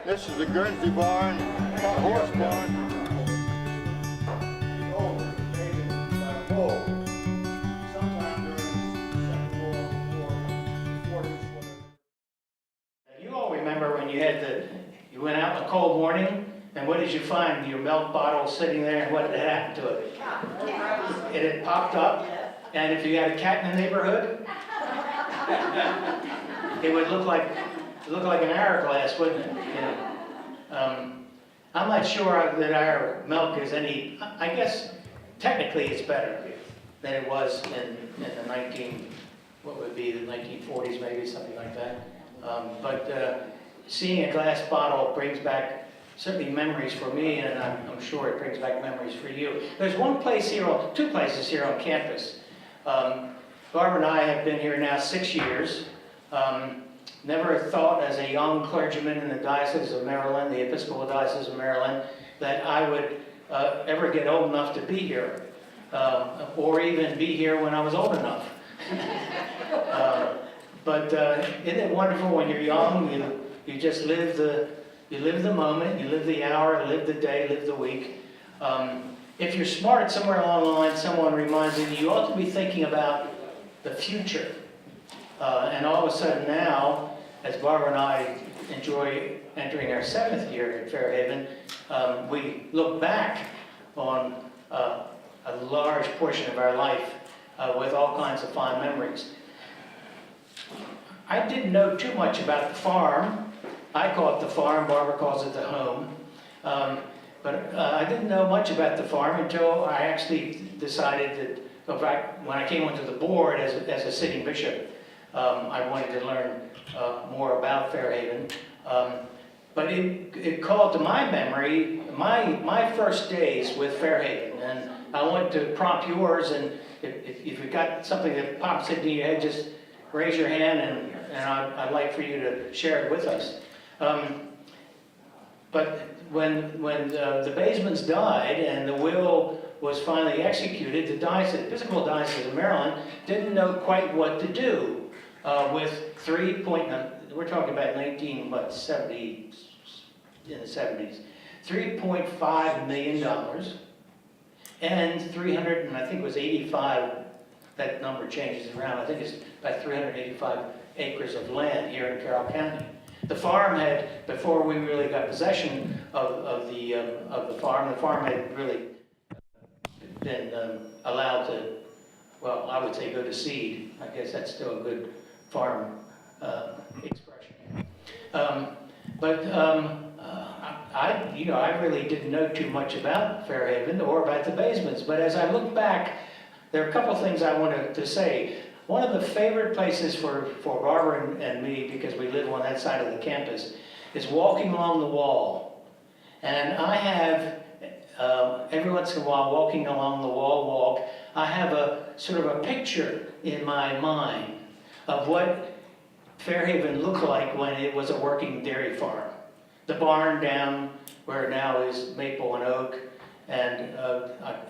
This is the Guernsey barn, horse barn. You all remember when you went out in a cold morning, and what did you find? Your milk bottle sitting there, and what had happened to it? It had popped up, and if you had a cat in the neighborhood, it would look like an hourglass, wouldn't it? I'm not sure that our milk is any. I guess technically it's better than it was in the 1940s, maybe something like that. But seeing a glass bottle brings back certainly memories for me, and I'm sure it brings back memories for you. There's one place here, two places here on campus. Barbara and I have been here now 6 years. Never thought as a young clergyman in the Diocese of Maryland, the Episcopal Diocese of Maryland, that I would ever get old enough to be here, or even be here when I was old enough. But isn't it wonderful when you're young, you just live the moment, you live the hour, live the day, live the week. If you're smart, somewhere along the line, someone reminds you ought to be thinking about the future. And all of a sudden now, as Barbara and I enjoy entering our 7th year at Fairhaven, we look back on a large portion of our life with all kinds of fond memories. I didn't know too much about the farm. I call it the farm, Barbara calls it the home. But I didn't know much about the farm until I actually decided that, in fact, when I came onto the board as a sitting bishop, I wanted to learn more about Fairhaven. But it called to my memory my first days with Fairhaven. And I want to prompt yours, and if you've got something that pops into your head, just raise your hand, and I'd like for you to share it with us. But when the Basemans died and the will was finally executed, the Episcopal Diocese of Maryland didn't know quite what to do with we're talking about 1970 in the 70s, $3.5 million and 300, and I think it was 85. That number changes around. I think it's about 385 acres of land here in Carroll County. The farm had, before we really got possession of the farm had really been allowed to, well, I would say go to seed. I guess that's still a good farm expression. I really didn't know too much about Fairhaven or about the Basemans. But as I look back, there are a couple of things I wanted to say. One of the favorite places for Barbara and me, because we live on that side of the campus, is walking along the wall. And I have, every once in a while, walking along the wall walk, I have a sort of a picture in my mind of what Fairhaven looked like when it was a working dairy farm. The barn down where now is maple and oak, and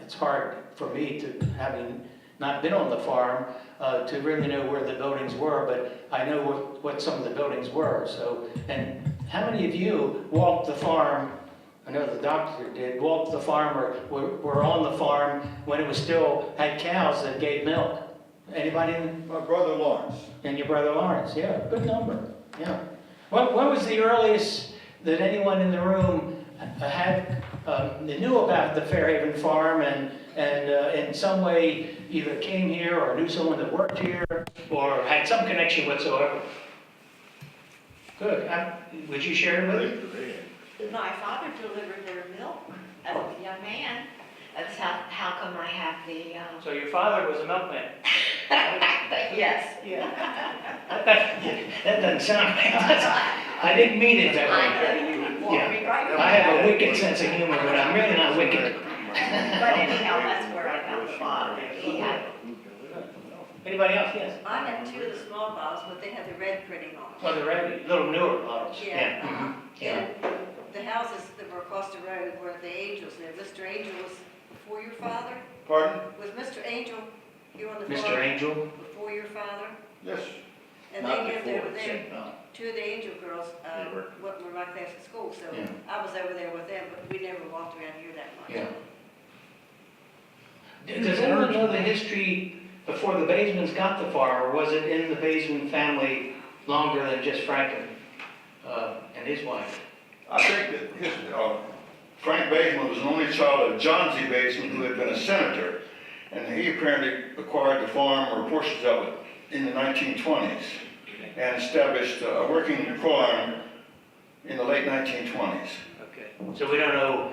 it's hard for me, to having not been on the farm, to really know where the buildings were, but I know what some of the buildings were. So, and how many of you walked the farm? I know the doctor did, walked the farm or were on the farm when it was still had cows that gave milk. Anybody? My brother Lawrence. And your brother Lawrence, yeah, good number, yeah. What was the earliest that anyone in the room had knew about the Fairhaven farm and in some way either came here or knew someone that worked here or had some connection whatsoever? Good. Would you share it with me? My father delivered their milk as a young man. That's how come I have the. So your father was a milkman? Yes. Yeah. That doesn't sound right. I didn't mean it that way. Yeah. I have a wicked sense of humor, but I'm really not wicked. But anyhow, that's where I got the father. He had. Anybody else? Yes. I had two of the small bottles, but they had the red printing on them. Well, the red, little newer bottles. Yeah. Mhm. Yeah. And the houses that were across the road where the Angels lived. Mr. Angel was before your father? Pardon? Was Mr. Angel here on the Mr. farm Angel? before your father? Yes. And Not they lived before, over there no. two of the Angel girls, Yeah. were my class at school, so Yeah. I was over there with them, but we never walked around here that much. Yeah. Does anyone know the history before the Basemans got the farm, or was it in the Baseman family longer than just Franklin and his wife? I think that Frank Baseman was an only child of John Z. Baseman, who had been a senator, and he apparently acquired the farm or portions of it in the 1920s and established a working farm in the late 1920s. Okay. So we don't know.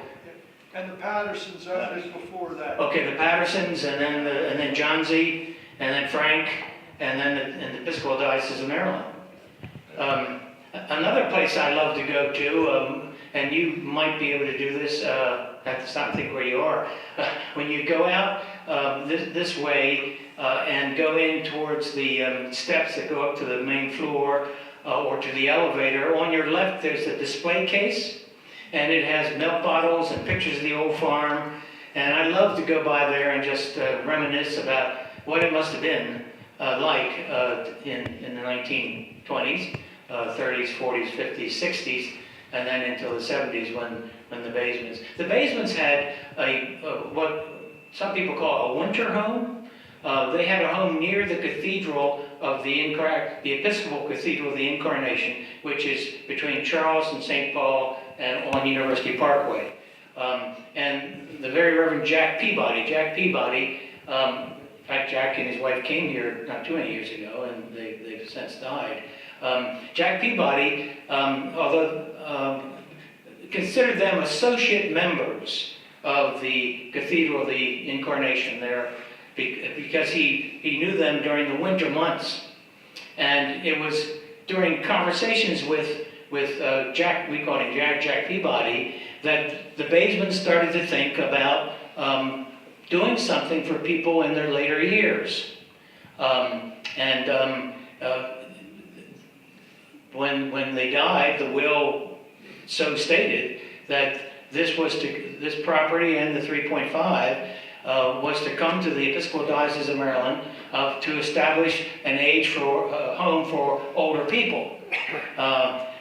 And the Pattersons, that was before that. Okay, the Pattersons, and then John Z, and then Frank, and then the Episcopal Diocese of Maryland. Another place I love to go to, and you might be able to do this. Have to stop and think where you are. When you go out this way and go in towards the steps that go up to the main floor or to the elevator, on your left there's a display case. And it has milk bottles and pictures of the old farm. And I love to go by there and just reminisce about what it must have been like in the 1920s, 30s, 40s, 50s, 60s, and then until the 70s when the Basemans. The Basemans had what some people call a winter home. They had a home near the cathedral of the Episcopal Cathedral of the Incarnation, which is between Charles and St. Paul and on University Parkway. And the very Reverend Jack Peabody, in fact, Jack and his wife came here not too many years ago, and they've since died. Jack Peabody, although considered them associate members of the Cathedral of the Incarnation there, because he knew them during the winter months. And it was during conversations with Jack, we call him Jack Peabody, that the Basemans started to think about doing something for people in their later years. When they died, the will so stated that this property and the 3.5 was to come to the Episcopal Diocese of Maryland to establish an home for older people.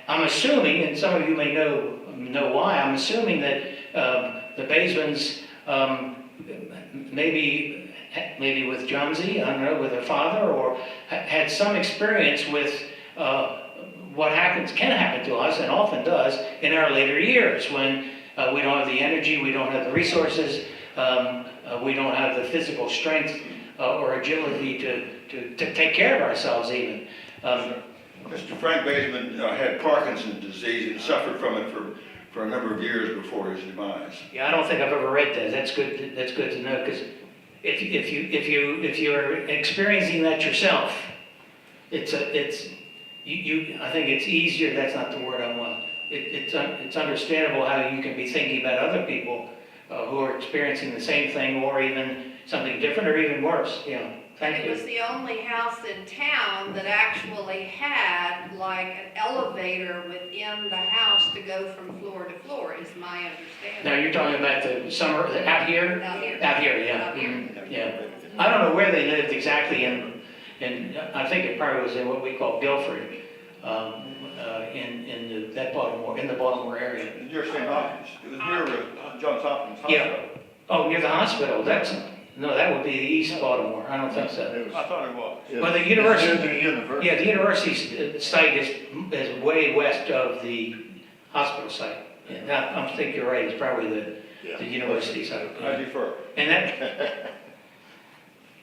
I'm assuming, and some of you may know why, I'm assuming that the Basemans, maybe with John Z, I don't know, with their father, or had some experience with what can happen to us, and often does, in our later years, when we don't have the energy, we don't have the resources, we don't have the physical strength or agility to take care of ourselves even. Mr. Frank Baseman had Parkinson's disease and suffered from it for a number of years before his demise. Yeah, I don't think I've ever read that. That's good to know, because if you're experiencing that yourself, I think it's easier. That's not the word I want. It's understandable how you can be thinking about other people who are experiencing the same thing, or even something different, or even worse. Thank It you. was the only house in town that actually had like an elevator within the house to go from floor to floor, is my understanding. Now you're talking about the summer out here. Out here. Out here, yeah. Out here. Mhm, yeah. I don't know where they lived exactly in I think it probably was in what we call Guilford, in the Baltimore area. Near St. Hopkins. It was near Johns Hopkins Hospital. Yeah. Oh, near the hospital. That would be East Baltimore. I don't think so. I thought it was. Well, the university. Near the university. Yeah, the university site is way west of the hospital site. Yeah, I think you're right. It's probably the university site. I defer. And that.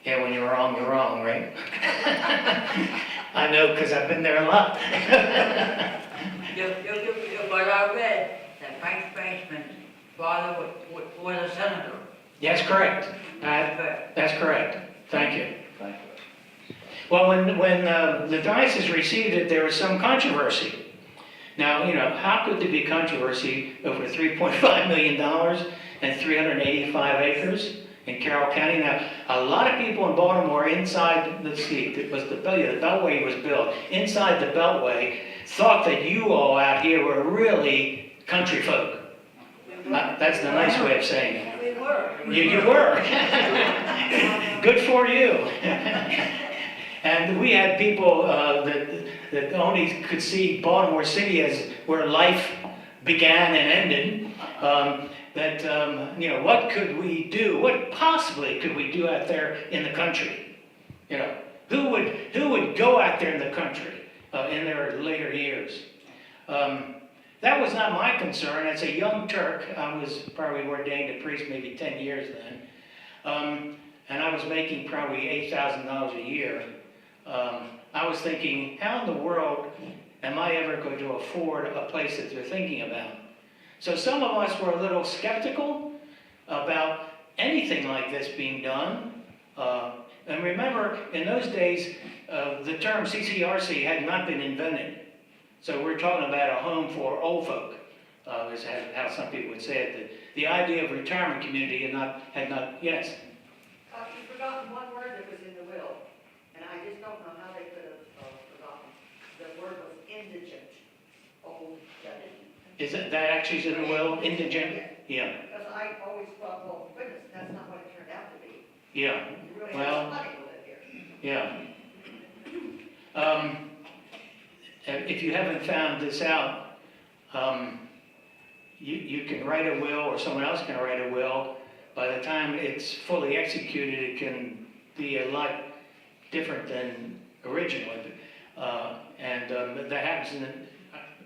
Yeah, when you're wrong, right? I know, because I've been there a lot. What I read, that Frank Baseman's father was a senator. That's correct. That's correct. Thank you. Well, when the diocese received it, there was some controversy. Now, how could there be controversy over $3.5 million and 385 acres in Carroll County? Now, a lot of people in Baltimore inside, let's see, it was the Beltway was built. Inside the Beltway, thought that you all out here were really country folk. That's the nice way of saying it. We were. You were. Good for you. And we had people that only could see Baltimore City as where life began and ended, what could we do? What possibly could we do out there in the country? You know, who would go out there in the country in their later years? That was not my concern. As a young Turk, I was probably ordained a priest maybe 10 years then, and I was making probably $8,000 a year. I was thinking, how in the world am I ever going to afford a place that they're thinking about? So some of us were a little skeptical about anything like this being done. And remember, in those days, the term CCRC had not been invented. So we're talking about a home for old folk, is how some people would say it. The idea of retirement community had not, yes? You've forgotten one word that was in the will, and I just don't know how they could have forgotten. The word was indigent. Oh, Is that actually is in the will, indigent? Yeah. Because I always thought, well, goodness, that's not what it turned out to be. Yeah. You really Well, have somebody to live here. Yeah. If you haven't found this out, you can write a will, or someone else can write a will. By the time it's fully executed, it can be a lot different than originally. That happens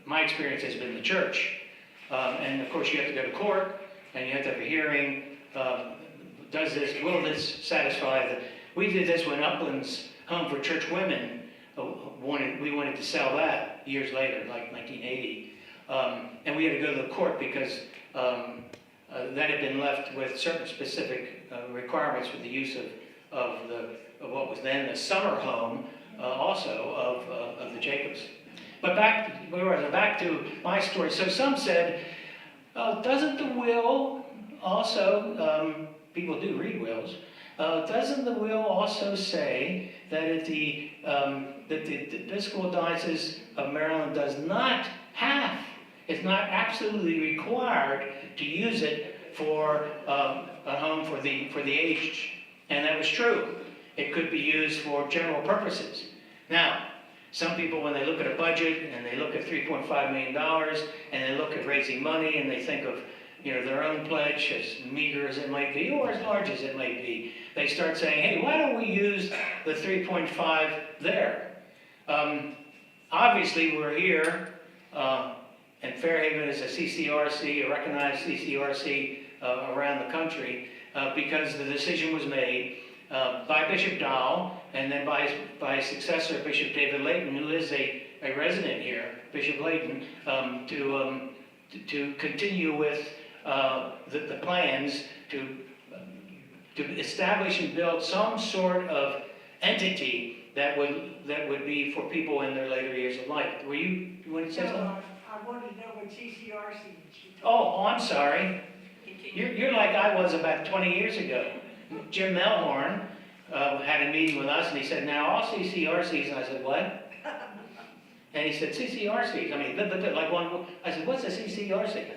my experience has been the church. And of course you have to go to court, and you have to have a hearing. Will this satisfy we did this when Upland's Home for Church Women we wanted to sell that years later, like 1980. And we had to go to the court because that had been left with certain specific requirements for the use of what was then the summer home, also of the Jacobs. But back to my story. So some said, doesn't the will also, people do read wills, doesn't the will also say that the Episcopal Diocese of Maryland is not absolutely required to use it for a home for the aged? And that was true. It could be used for general purposes. Now, some people, when they look at a budget and they look at $3.5 million and they look at raising money and they think of their own pledge, as meager as it might be or as large as it might be, they start saying, hey, why don't we use the 3.5 there? Obviously, we're here, and Fairhaven is a CCRC, a recognized CCRC around the country, because the decision was made by Bishop Dahl and then by his successor, Bishop David Layton, who is a resident here, Bishop Layton, to continue with the plans to establish and build some sort of entity that would be for people in their later years of life. You want to say something? I wanted to know what CCRC is. Oh, I'm sorry. You're like I was about 20 years ago. Jim Melhorn had a meeting with us, and he said, now all CCRCs, and I said, what? And he said, CCRCs, I mean, like one, I said, what's a CCRC?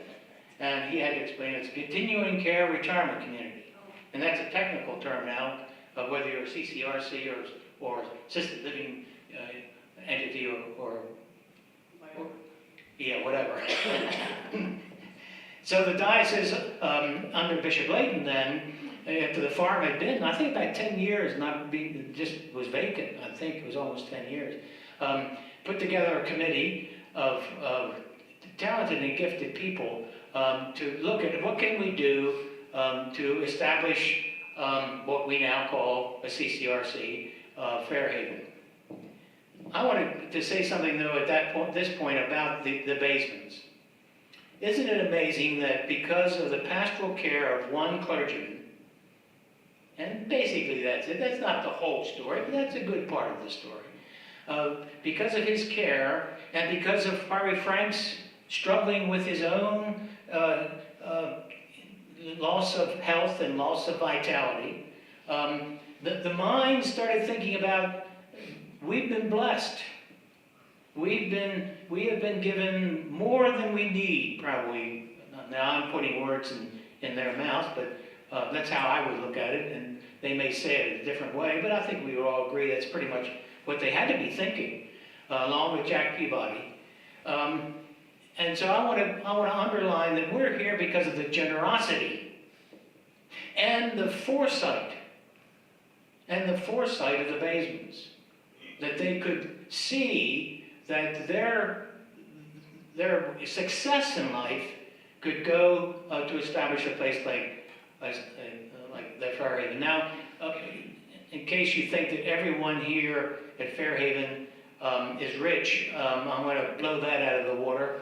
And he had to explain it's Continuing Care Retirement Community. And that's a technical term now, of whether you're a CCRC or assisted living entity or yeah, whatever. So the diocese under Bishop Layton then, after the farm had been, I think about 10 years, just was vacant. I think it was almost 10 years. Put together a committee of talented and gifted people to look at what can we do to establish what we now call a CCRC, Fairhaven. I wanted to say something though at this point about the basements. Isn't it amazing that because of the pastoral care of one clergyman, and basically that's it, that's not the whole story, but that's a good part of the story. Because of his care, and because of probably Frank's struggling with his own loss of health and loss of vitality, the mind started thinking about, we've been blessed. We have been given more than we need, probably. Now I'm putting words in their mouth, but that's how I would look at it, and they may say it a different way, but I think we would all agree that's pretty much what they had to be thinking. along with Jack Peabody. And so I want to underline that we're here because of the generosity and the foresight of the Basemans, that they could see that their success in life could go to establish a place like the Fairhaven. Now, in case you think that everyone here at Fairhaven is rich, I'm going to blow that out of the water.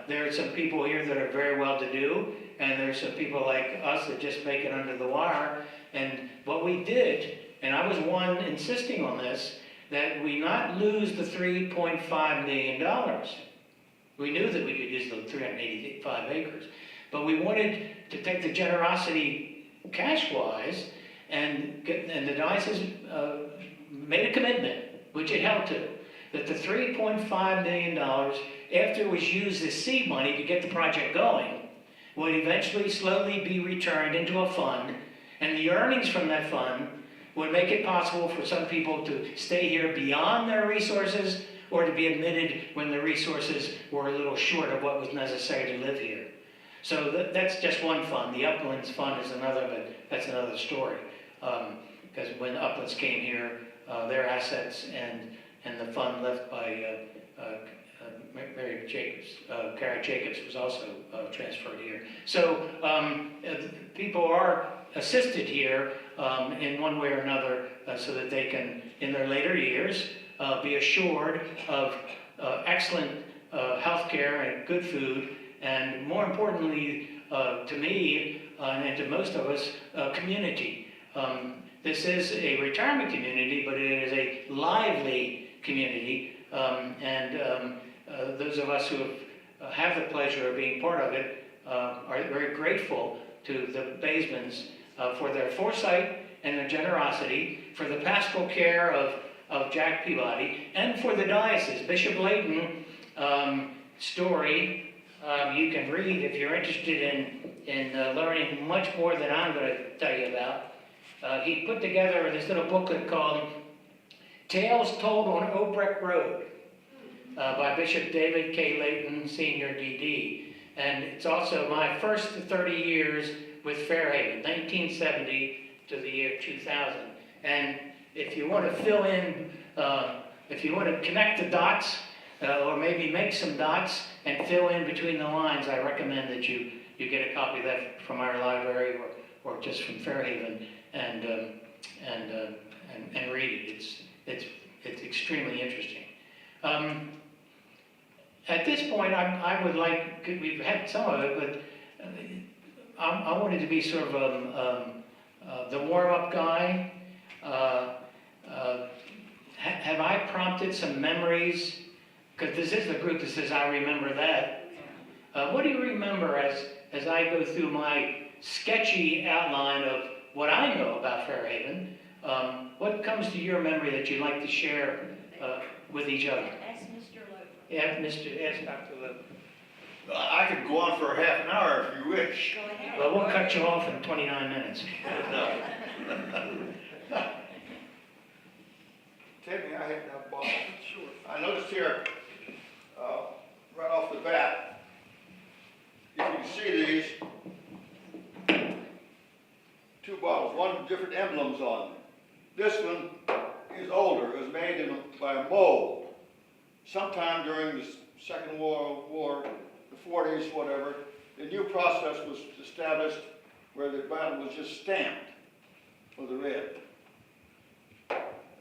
There are some people here that are very well-to-do, and there's some people like us that just make it under the wire. And what we did, and I was one insisting on this, that we not lose the $3.5 million. We knew that we could use the 385 acres, but we wanted to take the generosity cash-wise, and the diocese made a commitment, which it held to, that the $3.5 million, after it was used as seed money to get the project going, would eventually slowly be returned into a fund, and the earnings from that fund would make it possible for some people to stay here beyond their resources, or to be admitted when the resources were a little short of what was necessary to live here. So that's just one fund. The Uplands Fund is another, but that's another story. Because when Uplands came here, their assets and the fund left by Mary Jacobs, Kara Jacobs, was also transferred here. So people are assisted here in one way or another, so that they can, in their later years, be assured of excellent health care and good food, and more importantly to me and to most of us, community. This is a retirement community, but it is a lively community, and those of us who have the pleasure of being part of it are very grateful to the Basemans for their foresight and their generosity, for the pastoral care of Jack Peabody, and for the diocese. Bishop Layton story, you can read if you're interested in learning much more than I'm going to tell you about. He put together this little booklet called Tales Told on Obrecht Road by Bishop David K. Layton, Senior DD. And it's also my first 30 years with Fairhaven, 1970 to the year 2000. And if you want to fill in, if you want to connect the dots, or maybe make some dots and fill in between the lines, I recommend that you get a copy of that from our library or just from Fairhaven and read it. It's extremely interesting. At this point, I would like, we've had some of it, but I wanted to be sort of the warm-up guy. Have I prompted some memories? Because this is the group that says, I remember that. What do you remember as I go through my sketchy outline of what I know about Fairhaven? What comes to your memory that you'd like to share with each other? Ask Mr. Loper. Yeah, ask Dr. Loper. I could go on for half an hour if you wish. Go ahead. Well, we'll cut you off in 29 minutes. Timmy, I had that bottle. Sure. I noticed here, right off the bat, if you can see these two bottles, one with different emblems on them. This one is older. It was made by a mold. Sometime during the Second World War, the 40s, whatever, the new process was established where the bottle was just stamped with a red.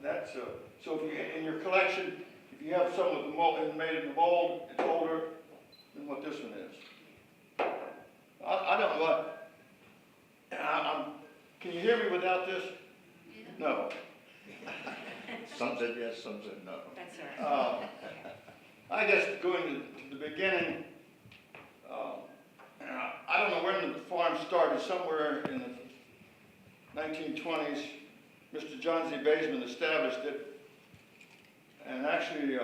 That's so if you, in your collection, if you have some with the mold, made in the mold, it's older than what this one is. I don't know what. Can you hear me without this? No. Some said yes, some said no. That's all right. I guess going to the beginning, I don't know when the farm started, somewhere in the 1920s, Mr. John Z. Baseman established it, and actually,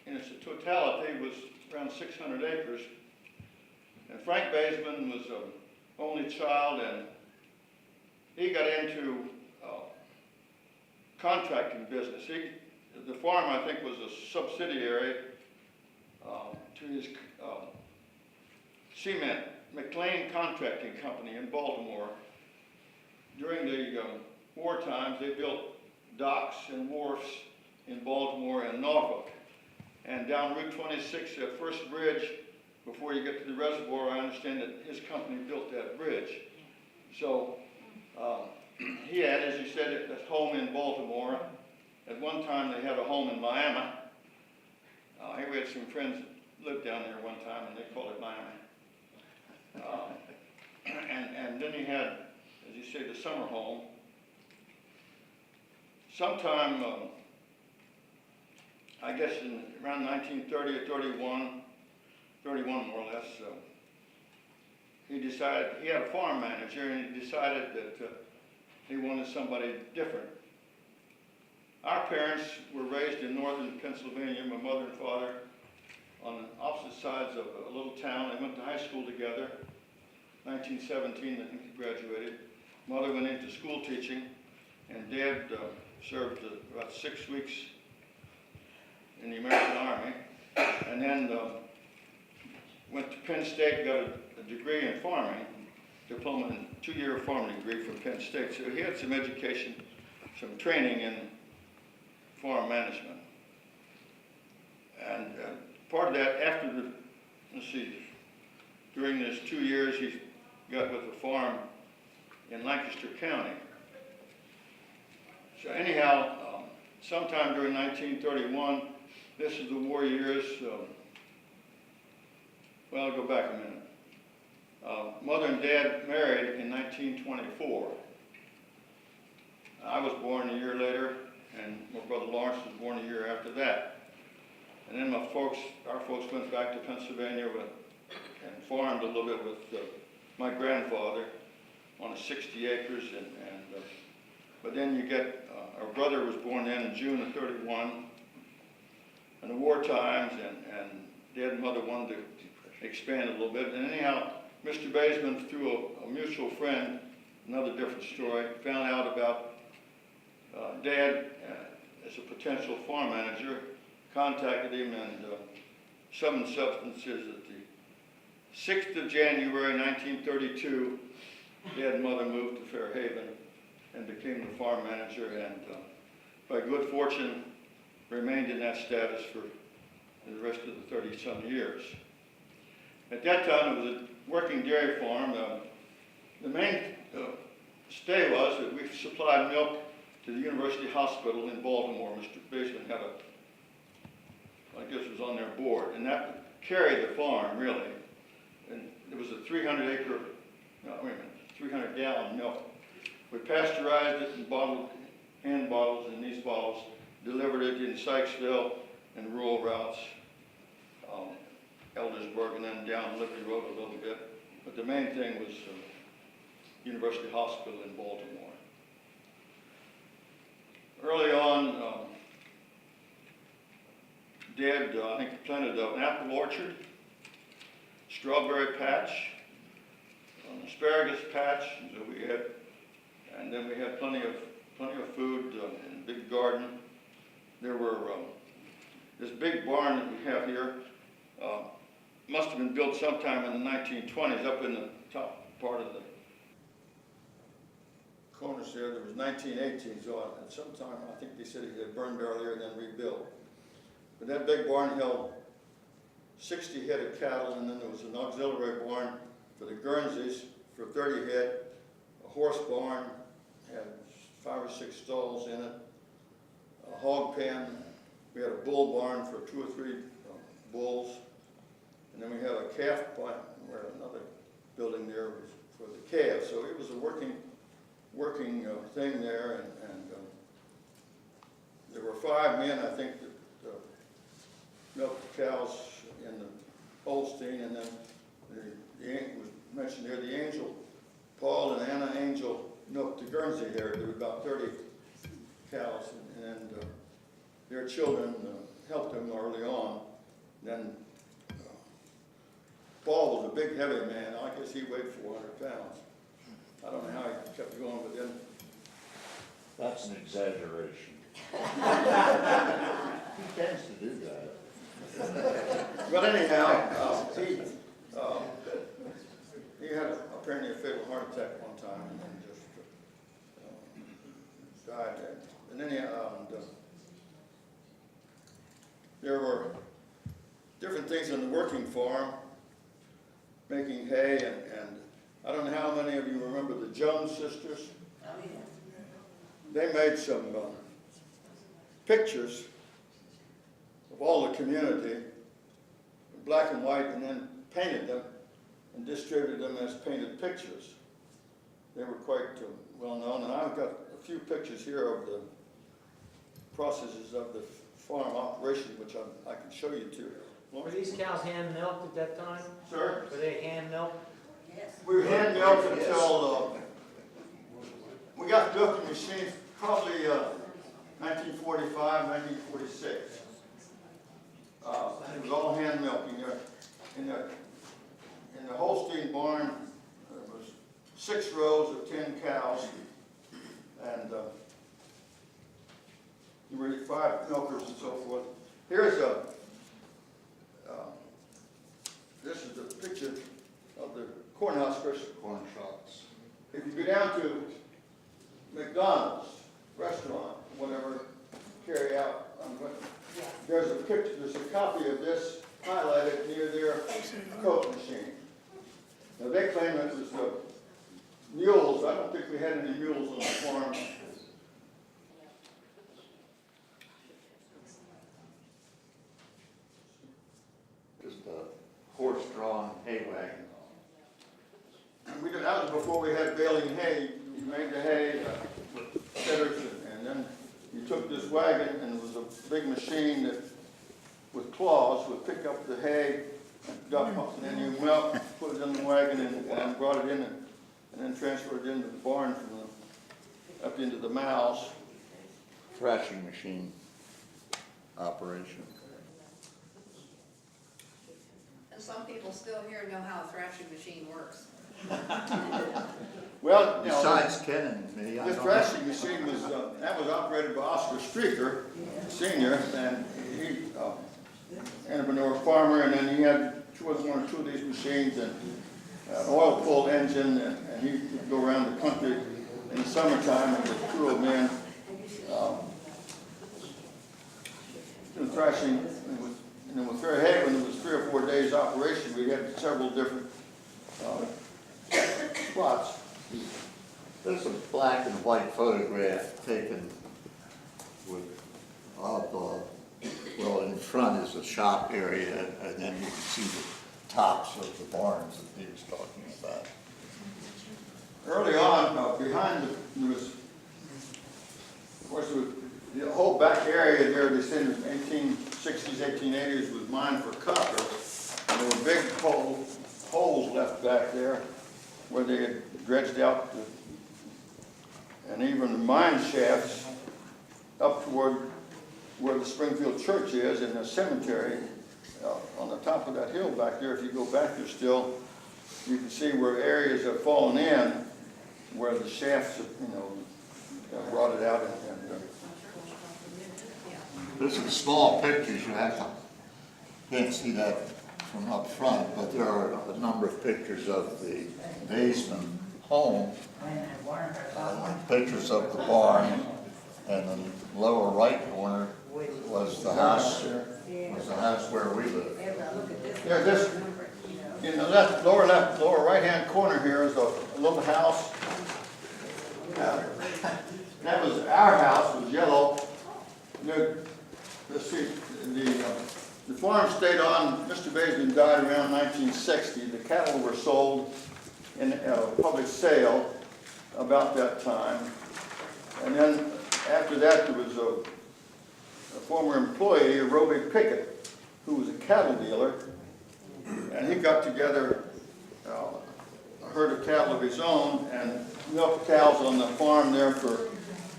in its totality, it was around 600 acres. And Frank Baseman was an only child, and he got into contracting business. the farm, I think, was a subsidiary to his cement McLean Contracting Company in Baltimore. During the war times, they built docks and wharfs in Baltimore and Norfolk. And down Route 26, that first bridge, before you get to the reservoir, I understand that his company built that bridge. So he had, as you said, a home in Baltimore. At one time, they had a home in Miami. We had some friends that lived down there one time, and they called it Miami. And then he had, as you say, the summer home. Sometime, I guess in around 1930 or 31 more or less, he decided, he had a farm manager, and he decided that he wanted somebody different. Our parents were raised in northern Pennsylvania, my mother and father, on the opposite sides of a little town. They went to high school together. 1917, I think he graduated. Mother went into school teaching, and Dad served about 6 weeks in the American Army, and then went to Penn State, got a degree in farming, diploma in 2-year farming degree from Penn State. So he had some education, some training in farm management. And part of that, after the, during this 2 years, he got with a farm in Lancaster County. So anyhow, sometime during 1931, this is the war years. Well, I'll go back a minute. Mother and Dad married in 1924. I was born a year later, and my brother Lawrence was born a year after that. And then our folks went back to Pennsylvania and farmed a little bit with my grandfather on 60 acres. But then you get, our brother was born then in June of 31, in the war times, and Dad and Mother wanted to expand a little bit. And anyhow, Mr. Baseman, through a mutual friend, another different story, found out about Dad as a potential farm manager, contacted him, and sum and substance is that the 6th of January 1932, Dad and Mother moved to Fairhaven and became the farm manager, and by good fortune remained in that status for the rest of the 30-some years. At that time, it was a working dairy farm. The main stay was that we supplied milk to the University Hospital in Baltimore. Mr. Baseman had I guess it was on their board, and that carried the farm, really. And it was a 300-gallon milk. We pasteurized it and bottled, hand bottles in these bottles, delivered it in Sykesville and rural routes, Eldersburg, and then down Liberty Road a little bit. But the main thing was University Hospital in Baltimore. Early on, Dad, I think, planted an apple orchard, strawberry patch, an asparagus patch, and so we had, and then we had plenty of food in a big garden. There were this big barn that we have here. Must have been built sometime in the 1920s, up in the top part of the corners there. There was 1918, so at some time I think they said it had burned earlier and then rebuilt. But that big barn held 60 head of cattle, and then there was an auxiliary barn for the Guernseys for 30 head, a horse barn, had 5 or 6 stalls in it, a hog pen. We had a bull barn for 2 or 3 bulls, and then we had a calf barn, where another building there was for the calves. So it was a working thing there, and there were 5 men, I think, that milked the cows in the Holstein, and then the was mentioned here, the Angel, Paul and Anna Angel milked the Guernsey here. There were about 30 cows, and their children helped them early on. Then Paul was a big, heavy man. I guess he weighed 400 pounds. I don't know how he kept going, but then... That's an exaggeration. He tends to do that. But anyhow, he had apparently a fatal heart attack one time and then just died. And anyhow, there were different things on the working farm, making hay, and I don't know how many of you remember the Jones sisters. They made some pictures of all the community, in black and white, and then painted them and distributed them as painted pictures. They were quite well known, and I've got a few pictures here of the processes of the farm operation, which I can show you too. Were these cows hand milked at that time? Sir? Were they hand milked? Yes. We hand milked until we got milking machines probably 1945, 1946. It was all hand milking. In the Holstein barn, there was 6 rows of 10 cows, and there were 5 milkers and so forth. Here's this is a picture of the cornhuskers. Corn shops. If you go down to McDonald's restaurant, whatever, carry out, there's a picture, there's a copy of this highlighted near their coat machine. Now they claim it was mules. I don't think we had any mules on the farm. Just a horse-drawn hay wagon. And that was before we had baling hay. You made the hay with steaders, and then you took this wagon, and it was a big machine that, with claws, would pick up the hay and dump it, and then you milk, put it in the wagon, and brought it in, and then transferred it into the barn from up into the mows. Thrashing machine operation. And some people still here know how a thrashing machine works. Well, you know, Besides Ken and me, I this don't thrashing machine was, that was operated by Oscar Streeter, Sr., and he, entrepreneur farmer, and then he had one or two of these machines, and an oil-pulled engine, and he could go around the country in the summertime with 2 of men, doing thrashing. And then with Fairhaven, it was 3 or 4 days operation. We had several different spots. There's a black and white photograph taken with, well, in front is a shop area, and then you can see the tops of the barns that he was talking about. Early on, behind there was, of course, the whole back area there, they said in the 1860s, 1880s, was mined for copper. And there were big holes left back there where they had dredged out and even the mine shafts up toward where the Springfield Church is and the cemetery on the top of that hill back there. If you go back there still, you can see where areas have fallen in, where the shafts have, rotted out. This is small pictures, can't see that from up front, but there are a number of pictures of the basement home, pictures of the barn, and the lower right corner was the house where we live. Yeah, this, in the lower right-hand corner here is a little house. That was our house, it was yellow. Let's see, the farm stayed on. Mr. Baseman died around 1960. The cattle were sold in a public sale about that time. And then after that, there was a former employee, Roby Pickett, who was a cattle dealer. And he got together a herd of cattle of his own and milked cows on the farm there for,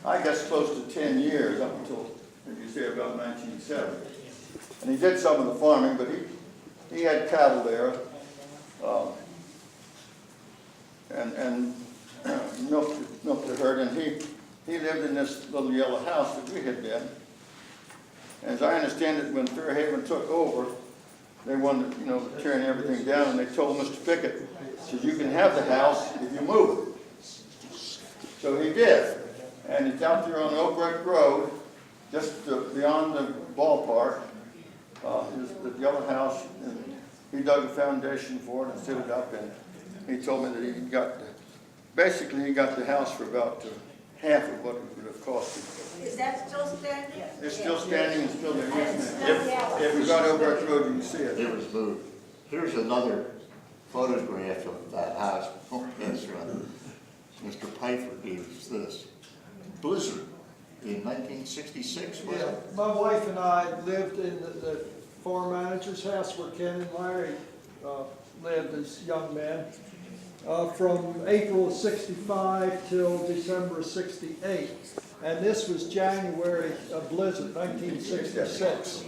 I guess, close to 10 years, up until, as you say, about 1970. And he did some of the farming, but he had cattle there, and milked the herd. And he lived in this little yellow house that we had been. As I understand it, when Fairhaven took over, they wanted, tearing everything down, and they told Mr. Pickett, says, you can have the house if you move it. So he did, and it's out there on Oak Brook Road, just beyond the ballpark, is the yellow house, and he dug a foundation for it and set it up, and he told me that he got, basically he got the house for about half of what it would have cost him. Is that still standing? It's still standing and still there, yes, It's ma'am. still yellow. If you got over that road, you can see it. It was moved. Here's another photograph of that house. Oh, that's right. Mr. Peiffer gave us this. Blizzard in 1966, was Yeah, it? my wife and I lived in the farm manager's house where Ken and Larry lived as young men. From April of =65 till December of '68. And this was January of blizzard, 1966.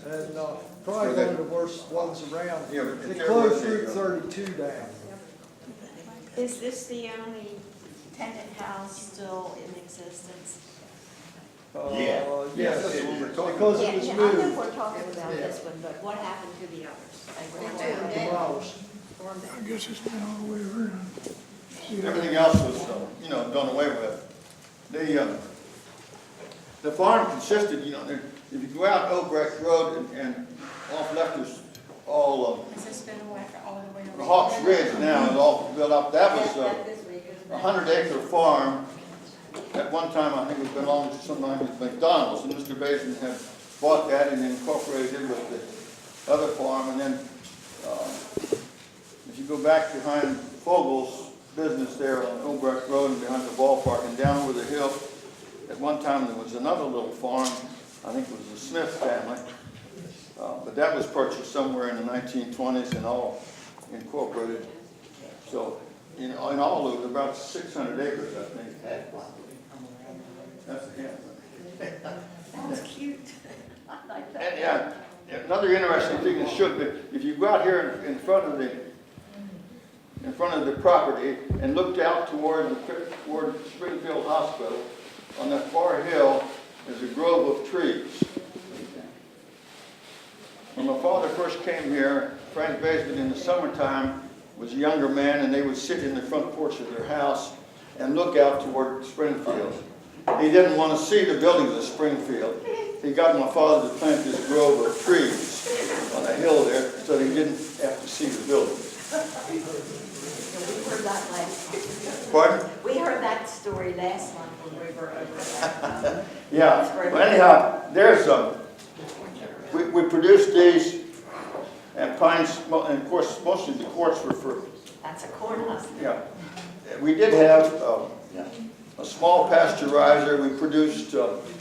And probably one of the worst ones around. Yeah, but It there closed was a, Route 32 down. Is this the only tenant house still in existence? Yeah. Yes, That's what we're talking because Yeah, it was yeah, I know moved. we're talking about this one, but what happened to the others? They were They're too Demolished. I guess it's been all the way around. everything else was, done away with. The farm consisted, if you go out Oak Brook Road and off left is all, Has this been away for all the way the Hawks Ridge now is all built up. That was This week, isn't a it? 100-acre farm. At one time, I think it belonged to somebody with McDonald's, and Mr. Basin had bought that and incorporated it with the other farm. And then, if you go back behind Fogel's business there on Oak Brook Road and behind the ballpark and down over the hill, at one time there was another little farm, I think it was the Smith family, but that was purchased somewhere in the 1920s and all incorporated. So, in all, it was about 600 acres, I think. That's a hand. That's cute. I like that. And yeah, another interesting thing that should be, if you go out here in front of the property and looked out toward Springfield Hospital, on that far hill is a grove of trees. When my father first came here, Frank Baseman in the summertime was a younger man, and they would sit in the front porch of their house and look out toward Springfield. He didn't want to see the buildings of Springfield. He got my father to plant this grove of trees on a hill there so that he didn't have to see the buildings. We heard that last month. Pardon? We heard that story last month when we were over at, Yeah, well anyhow, there's we produced these, and pines, and of course, mostly the quartz were for, that's a corn husk. yeah. We did have a small pasteurizer. We produced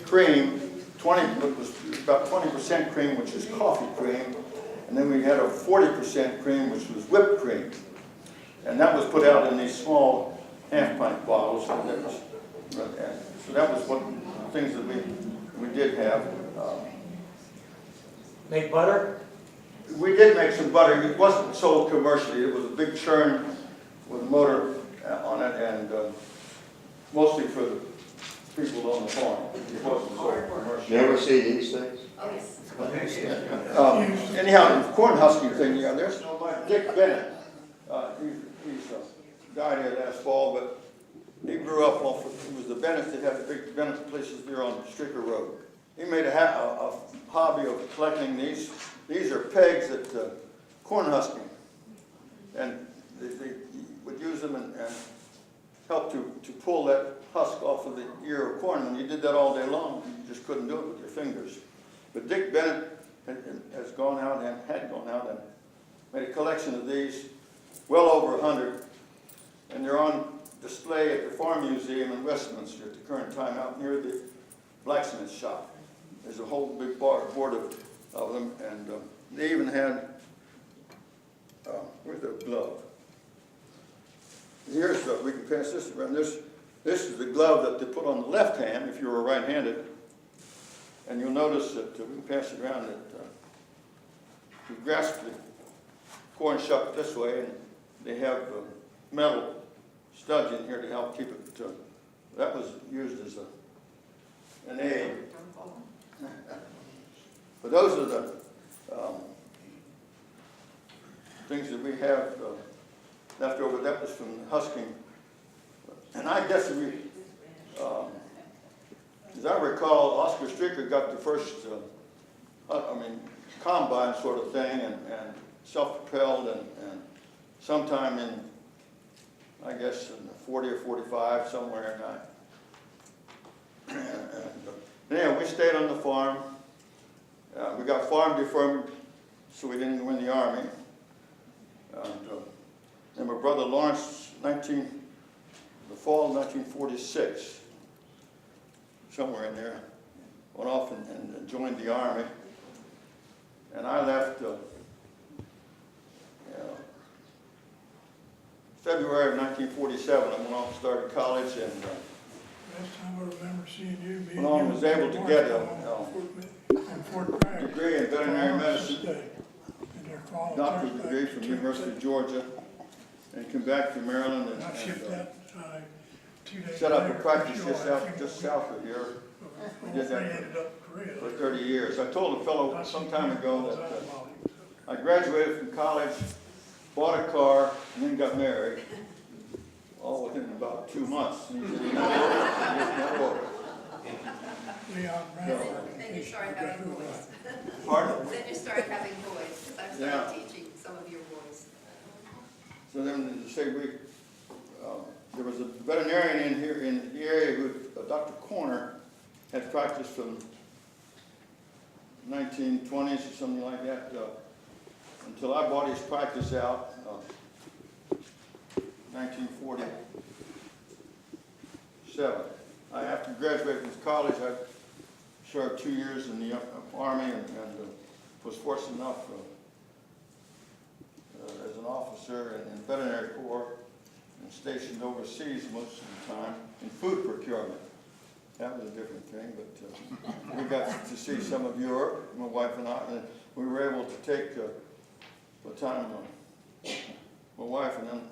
cream, it was about 20% cream, which is coffee cream, and then we had a 40% cream, which was whipped cream. And that was put out in these small half-pint bottles. And so that was what things that we did have. Make butter? We did make some butter. It wasn't sold commercially. It was a big churn with a motor on it, and mostly for the people on the farm. It wasn't sold commercially. You ever see these things? Oh, yes. Anyhow, the corn husking thing, there's Dick Bennett. He's died here last fall, but he grew up he was the Bennett that had the big Bennett places there on Stricker Road. He made a hobby of collecting these. These are pegs at corn husking, and they would use them and help to pull that husk off of the ear of corn. When you did that all day long, you just couldn't do it with your fingers. But Dick Bennett has gone out and had gone out and made a collection of these, well over 100, and they're on display at the Farm Museum in Westminster at the current time, out near the blacksmith shop. There's a whole big board of them, and they even had, where's the glove? Here's, we can pass this around. This is the glove that they put on the left hand if you were right-handed, and you'll notice that we can pass it around that you grasp the corn shuck this way, and they have metal studs in here to help keep it That was used as an aid. But those are the things that we have left over. That was from husking. And I guess we, as I recall, Oscar Streaker got the first, combine sort of thing, and self-propelled, and sometime in, I guess, in 40 or 45, somewhere in that. Yeah, we stayed on the farm. We got farm deferment, so we didn't win the Army. And my brother Lawrence, the fall of 1946, somewhere in there, went off and joined the Army. And I left February of 1947. I went off and started college, and Last time I remember seeing you, me when I was able to get a Fort degree in veterinary medicine, Bragg. doctorate degree from the University of Georgia, and come back to Maryland and I shipped that 2 days set up a later, practice for sure. just south of here. We did that ended up in Korea. for 30 years. I told a fellow some time ago that That I graduated from college, bought a car, and then got married, all within about 2 months. And he said, "You're not over." Leon Then you started having boys. Pardon? Then you started having boys, because I started teaching some of your boys. So then, to say there was a veterinarian in here in the area who, Dr. Corner, had practiced from 1920s or something like that, until I bought his practice out, 1947. After graduating from college, I served 2 years in the Army and was fortunate enough as an officer in the veterinary corps and stationed overseas most of the time in food procurement. That was a different thing, but we got to see some of Europe, my wife and I, and we were able to take the time, my wife, and then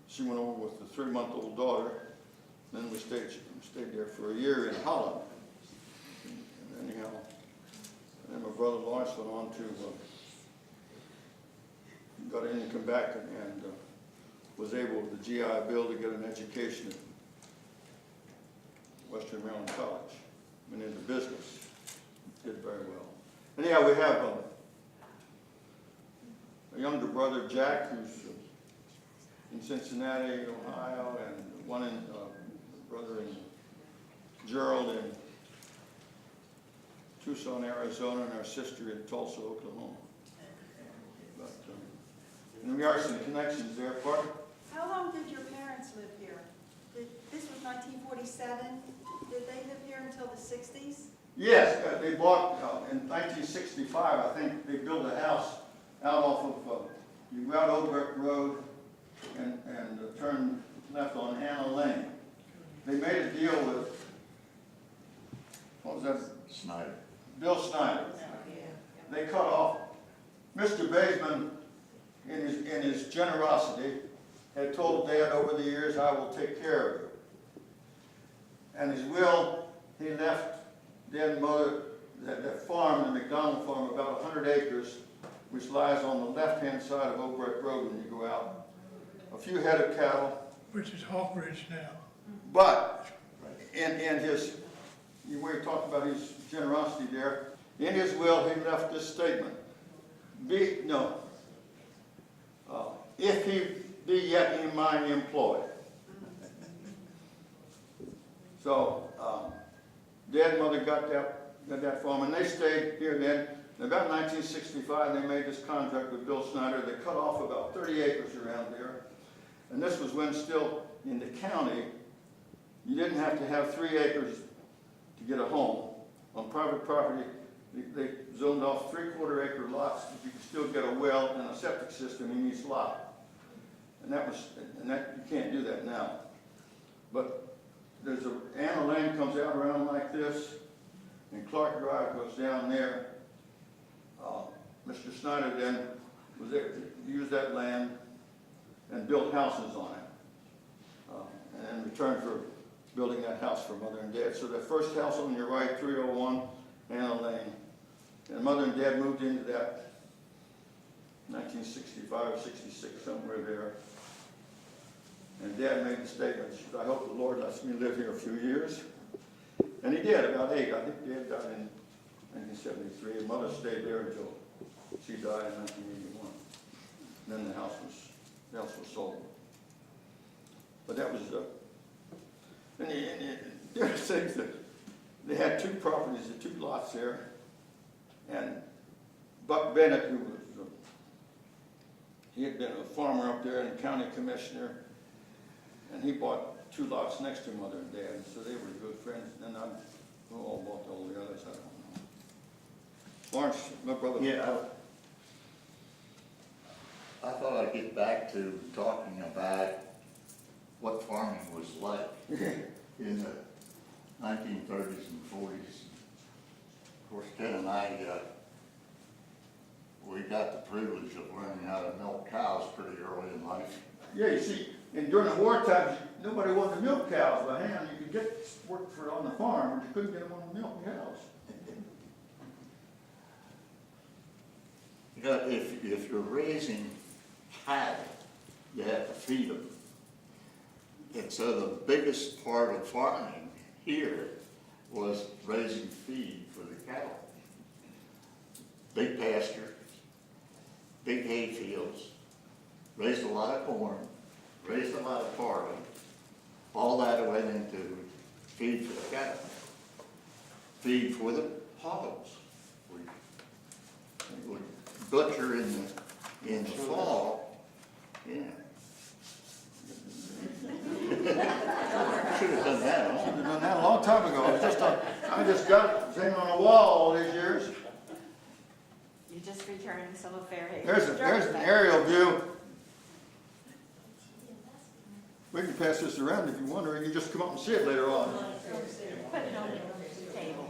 she went over with the 3-month-old daughter. Then we stayed there for a year in Holland. And anyhow, and then my brother Lawrence went on to, got in and come back and was able with the GI Bill to get an education at Western Maryland College. Went into business, did very well. Anyhow, we have a younger brother, Jack, who's in Cincinnati, Ohio, and one in brother in Gerald in Tucson, Arizona, and our sister in Tulsa, Oklahoma. But and we are some connections there. Pardon? How long did your parents live here? This was 1947. Did they live here until the 60s? Yes, they bought in 1965. I think they built a house out off of you go out Oak Road and turn left on Anna Lane. They made a deal with, what was that? Snyder. Bill Snyder. They cut off. Mr. Baseman, in his generosity, had told Dad over the years, "I will take care of you." And his will, he left Dad and Mother that farm, the McDonald farm, about 100 acres, which lies on the left-hand side of Oak Road when you go out. A few head of cattle. Which is Hawk Ridge now. But in his, we were talking about his generosity there. In his will, he left this statement: if he be yet in my employ. So Dad and Mother got that farm, and they stayed here then. In about 1965, they made this contract with Bill Snyder. They cut off about 30 acres around there. And this was when still in the county, you didn't have to have 3 acres to get a home. On private property, they zoned off 3/4 acre lots. You could still get a well and a septic system in each lot. And you can't do that now. But there's Anna Lane comes out around like this, and Clark Drive goes down there. Mr. Snyder then was there to use that land and built houses on it. and in return for building that house for Mother and Dad. So the first house on your right, 301 Anna Lane, and Mother and Dad moved into that 1965, 66, somewhere there. And Dad made the statement, I hope the Lord lets me live here a few years. And he did, about 8. I think Dad died in 1973, and Mother stayed there until she died in 1981. And then the house was sold. But that was, and there are things that, they had 2 properties, 2 lots there, and Buck Bennett, who was, he had been a farmer up there and a county commissioner, and he bought 2 lots next to Mother and Dad, and so they were good friends. And then who all bought all the others, I don't know. Lawrence, my brother. Yeah, I thought I'd get back to talking about what farming was like in the 1930s and 40s. Of course, Ken and I, we got the privilege of learning how to milk cows pretty early in life. Yeah, you see, and during the war times, nobody wanted to milk cows by hand. You could get work for on the farm, but you couldn't get them on the milk cows. You know, if you're raising cattle, you have to feed them. And so the biggest part of farming here was raising feed for the cattle. Big pasture, big hay fields, raised a lot of corn, raised a lot of barley. All that went into feed for the cattle. Feed for the hogs. We would butcher in the fall. Yeah. Should have done that. Should have done that a long time ago. I just got it hanging on the wall all these years. You just returned some of Fairhaven. There's an aerial view. We can pass this around if you want, or you can just come up and see it later on. Put it on the table.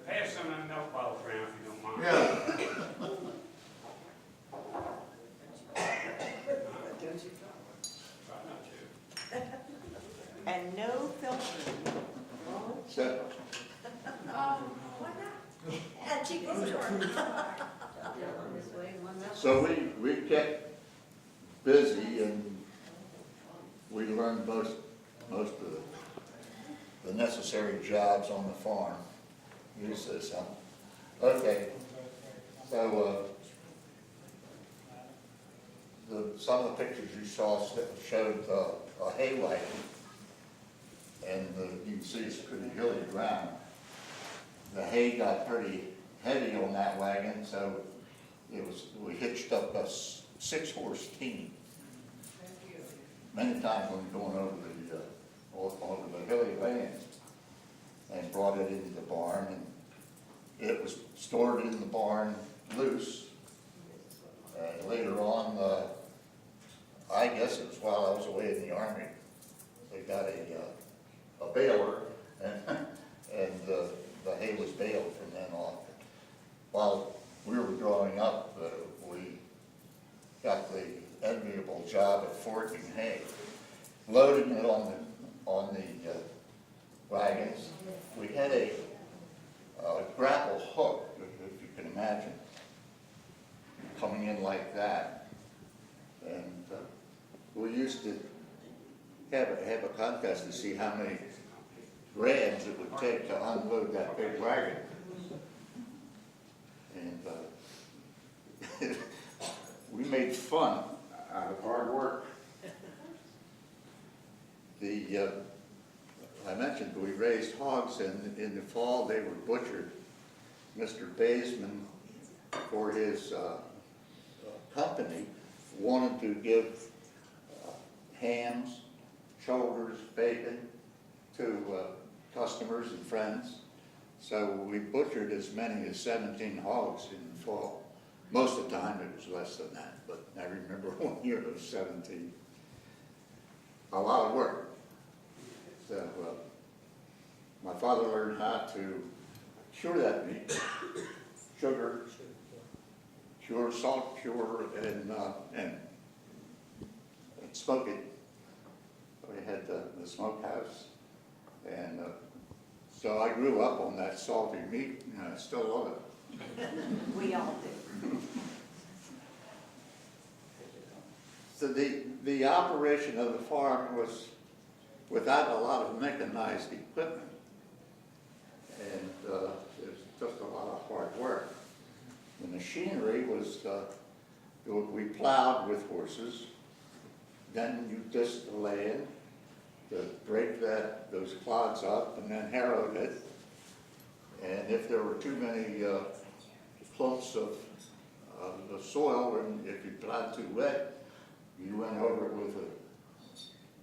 Pass some of them milk bottles around if you don't mind. Yeah. Try not to. And no filtering. So, Why not? And cheap insurance. so we kept busy and we learned most of the necessary jobs on the farm. You say something. Okay, so some of the pictures you saw showed a hay wagon, and you can see it's pretty hilly ground. The hay got pretty heavy on that wagon, so we hitched up a 6-horse team. Many times when going over the hilly lands, and brought it into the barn, and it was stored in the barn loose. Later on, I guess it was while I was away in the Army, they got a baler, and the hay was baled from then on. While we were growing up, we got the enviable job of forking hay, loading it on the wagons. We had a grapple hook, if you can imagine, coming in like that. And we used to have a contest to see how many grabs it would take to unload that big wagon. And we made fun out of hard work. I mentioned we raised hogs, and in the fall they were butchered. Mr. Baseman, for his company, wanted to give hams, shoulders, bacon to customers and friends. So we butchered as many as 17 hogs in the fall. Most of the time it was less than that, but I remember one year it was 17. A lot of work. So my father learned how to cure that meat, sugar, cure, salt cure, and smoke it. we had the smokehouse. And so I grew up on that salty meat, and I still love it. We all do. So the operation of the farm was without a lot of mechanized equipment. And it was just a lot of hard work. The machinery was, we plowed with horses, then you disc the land to break those clods up and then harrowed it. And if there were too many clumps of the soil, and if you plowed too wet, you went over it with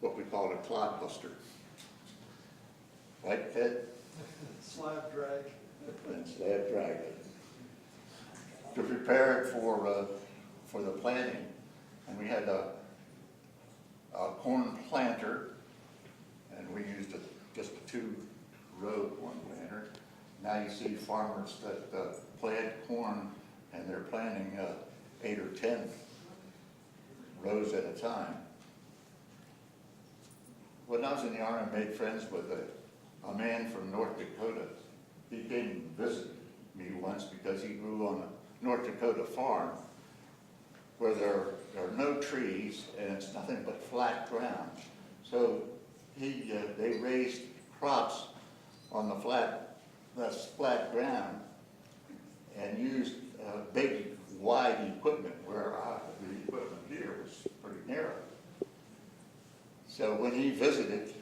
what we call a clod buster. Right, Ted? Slab drag. And slab drag it. To prepare it for the planting, and we had a corn planter, and we used just a 2-row corn planter. Now you see farmers that plant corn, and they're planting 8 or 10 rows at a time. When I was in the Army, I made friends with a man from North Dakota. He came and visited me once because he grew on a North Dakota farm where there are no trees and it's nothing but flat ground. So they raised crops on the flat ground and used big, wide equipment where the equipment here was pretty narrow. So when he visited,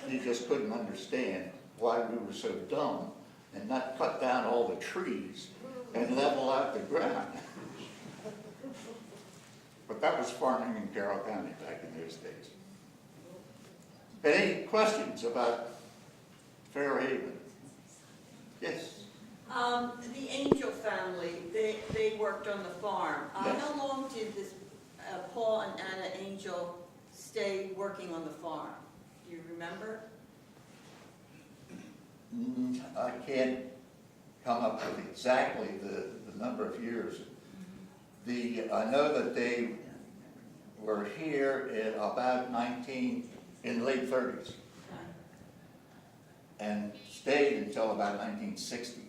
he just couldn't understand why we were so dumb and not cut down all the trees and level out the ground. But that was farming in Carroll County back in those days. Any questions about Fairhaven? Yes? The Angel family, they worked on the farm. Yes. How long did this Paul and Anna Angel stay working on the farm? Do you remember? I can't come up with exactly the number of years. I know that they were here in about in the late 30s and stayed until about 1960.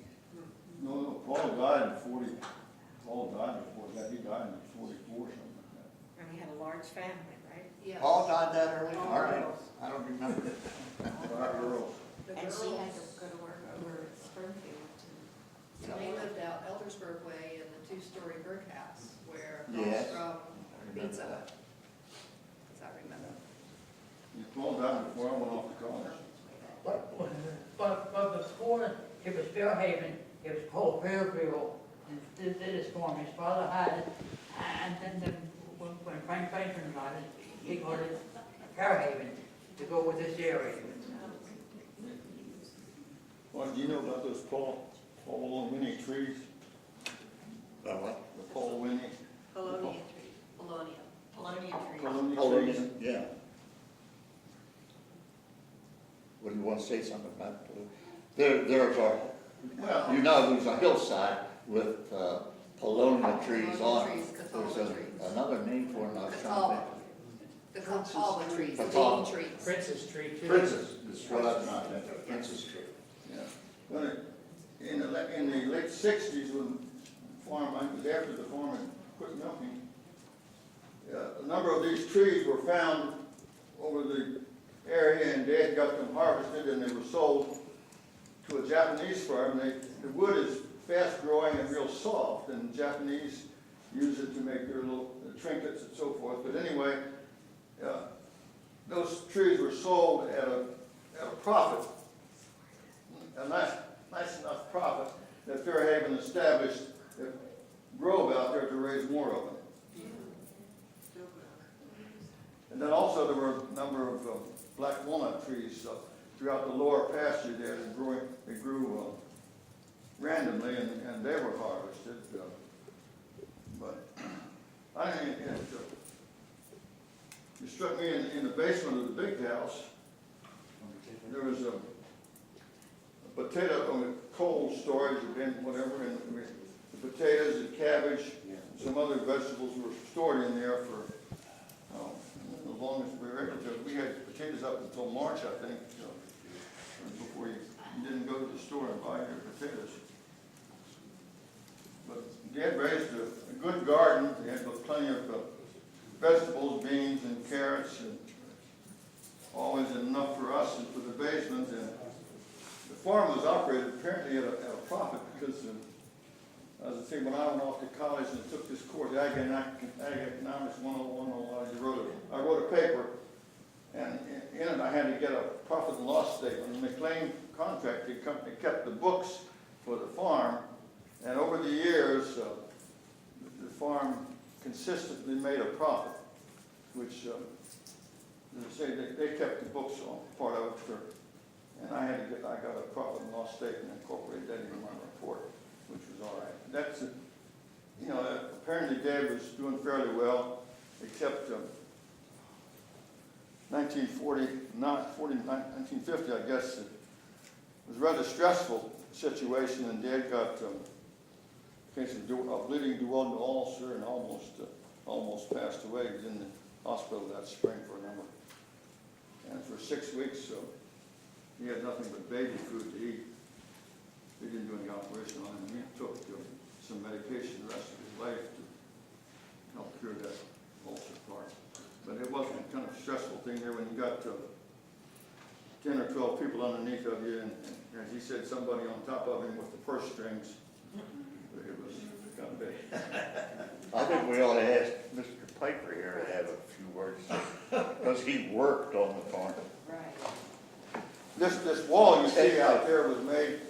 No, Paul died in 40, Paul died before that, he died in 44, something like that. And we had a large family, right? Yes. Paul died that early? All right, I don't remember. And she had to go to work over at Springfield too. So they lived out Eldersburg Way in the 2-story brick house where Yes. from remember pizza, that. as I remember. Paul died before I went off to college. But before it was Fairhaven, it was called Fairville, and did his farm. His father had it, and then when Frank Peiffer got it, he got it Fairhaven to go with this area. Well, do you know about those Paul and Winnie trees? About what? The Paul Winnie? Polonium trees. Polonium trees. Polonium trees? Yeah. What do you want to say something about? There's Well, there's a hillside with paulownia trees on it. Catawba There's trees. another name for it, and I was trying to Catawba. The Catawba trees, the Catawba. bean trees. Princess Tree too. Princess, is what I'm trying to think, Princess tree. yeah. When in the late 60s, when I was after the farm had quit milking, a number of these trees were found over the area, and Dad got them harvested, and they were sold to a Japanese farm. The wood is fast growing and real soft, and the Japanese use it to make their little trinkets and so forth. But anyway, those trees were sold at a profit, a nice enough profit that Fairhaven established a grove out there to raise more of them. And then also there were a number of black walnut trees throughout the lower pasture there. They grew randomly, and they were harvested. But I think it struck me in the basement of the big house, there was a potato, cold storage, whatever, and the potatoes and cabbage, and some other vegetables were stored in there for as long as we were able to. We had potatoes up until March, I think, before you didn't go to the store and buy your potatoes. But Dad raised a good garden. They had plenty of vegetables, beans and carrots, and always enough for us and for the basement. And the farm was operated apparently at a profit because, as I say, when I went off to college and took this course, Ag Economics 101, I wrote a paper, and in it I had to get a profit and loss statement. And the McLean contracting company kept the books for the farm, and over the years, the farm consistently made a profit, which, as I say, they kept the books on part of it, and I got a profit and loss statement and incorporated that into my report, which was all right. That's, apparently Dad was doing fairly well, except 1950, I guess, it was a rather stressful situation, and Dad got a case of bleeding duodenal ulcer and almost passed away. He was in the hospital that spring for a number. And for 6 weeks, he had nothing but baby food to eat. They didn't do any operation on him. He took some medication the rest of his life to help cure that ulcer part. But it wasn't a kind of stressful thing there when you got 10 or 12 people underneath of you, and as he said, somebody on top of him with the purse strings. It was kind of big. I think we ought to ask Mr. Peiffer here to have a few words, because he worked on the farm. Right. This wall you see out there was made,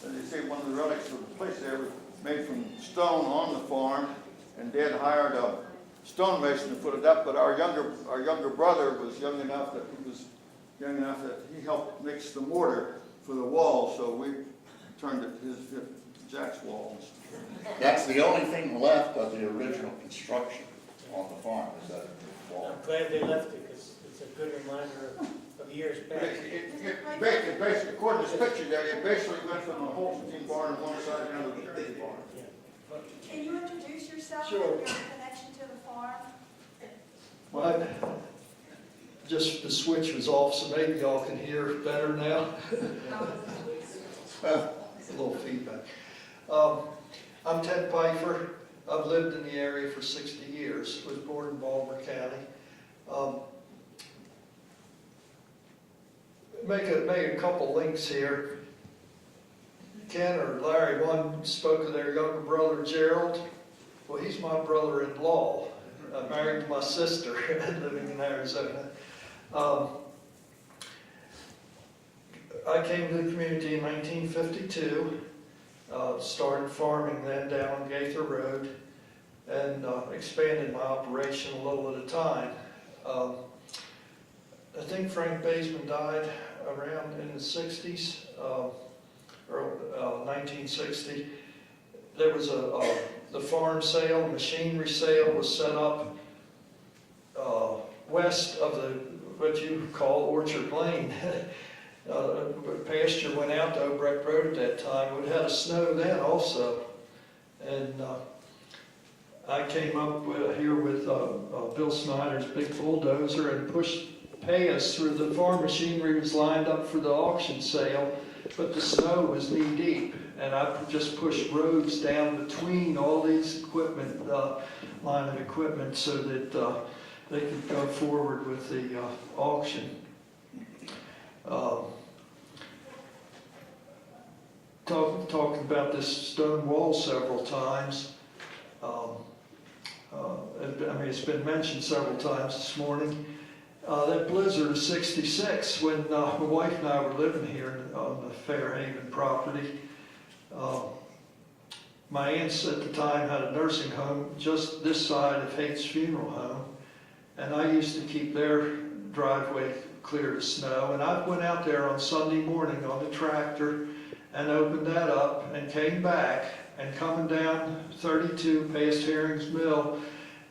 as you see, one of the relics of the place there was made from stone on the farm, and Dad hired a stonemason to put it up. But our younger brother was young enough that he helped mix the mortar for the wall, so we turned it his Jack's walls. That's the only thing left of the original construction on the farm, is that wall. I'm glad they left it, because it's a good reminder of years But back. it basically, according to this picture there, it basically went from the Holstein barn on one side down to the Jersey barn. Can you introduce yourself Sure. and your connection to the farm? Well, just the switch was off, so maybe y'all can hear better now. A little feedback. I'm Ted Peiffer. I've lived in the area for 60 years. Was born in Baltimore County. Make a couple links here. Ken or Larry, one spoke of their younger brother Gerald. Well, he's my brother-in-law. I'm married to my sister living in Arizona. I came to the community in 1952, started farming then down on Gaither Road, and expanded my operation a little at a time. I think Frank Baseman died around in the 60s, or 1960. There was the farm sale, machinery sale was set up west of what you call Orchard Lane. Pasture went out to Obrecht Road at that time. It had a snow then also. And I came up here with Bill Snyder's big bulldozer and pushed payas through. The farm machinery was lined up for the auction sale, but the snow was knee deep. And I just pushed roads down between all these equipment, line of equipment, so that they could go forward with the auction. Talked about this stone wall several times. I mean, it's been mentioned several times this morning. That blizzard of '66, when my wife and I were living here on the Fairhaven property, my aunts at the time had a nursing home just this side of Haight's funeral home, and I used to keep their driveway clear of snow. And I went out there on Sunday morning on the tractor and opened that up and came back, and coming down 32 past Herring's Mill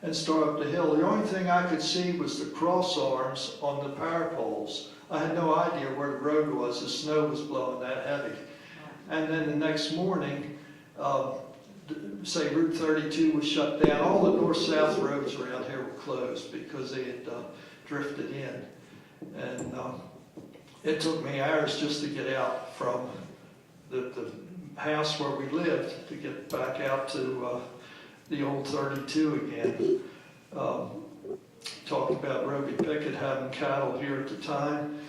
and started up the hill. The only thing I could see was the cross arms on the power poles. I had no idea where the road was. The snow was blowing that heavy. And then the next morning, say Route 32 was shut down. All the north-south roads around here were closed because they had drifted in. And it took me hours just to get out from the house where we lived to get back out to the old 32 again. Talking about Roby Pickett having cattle here at the time.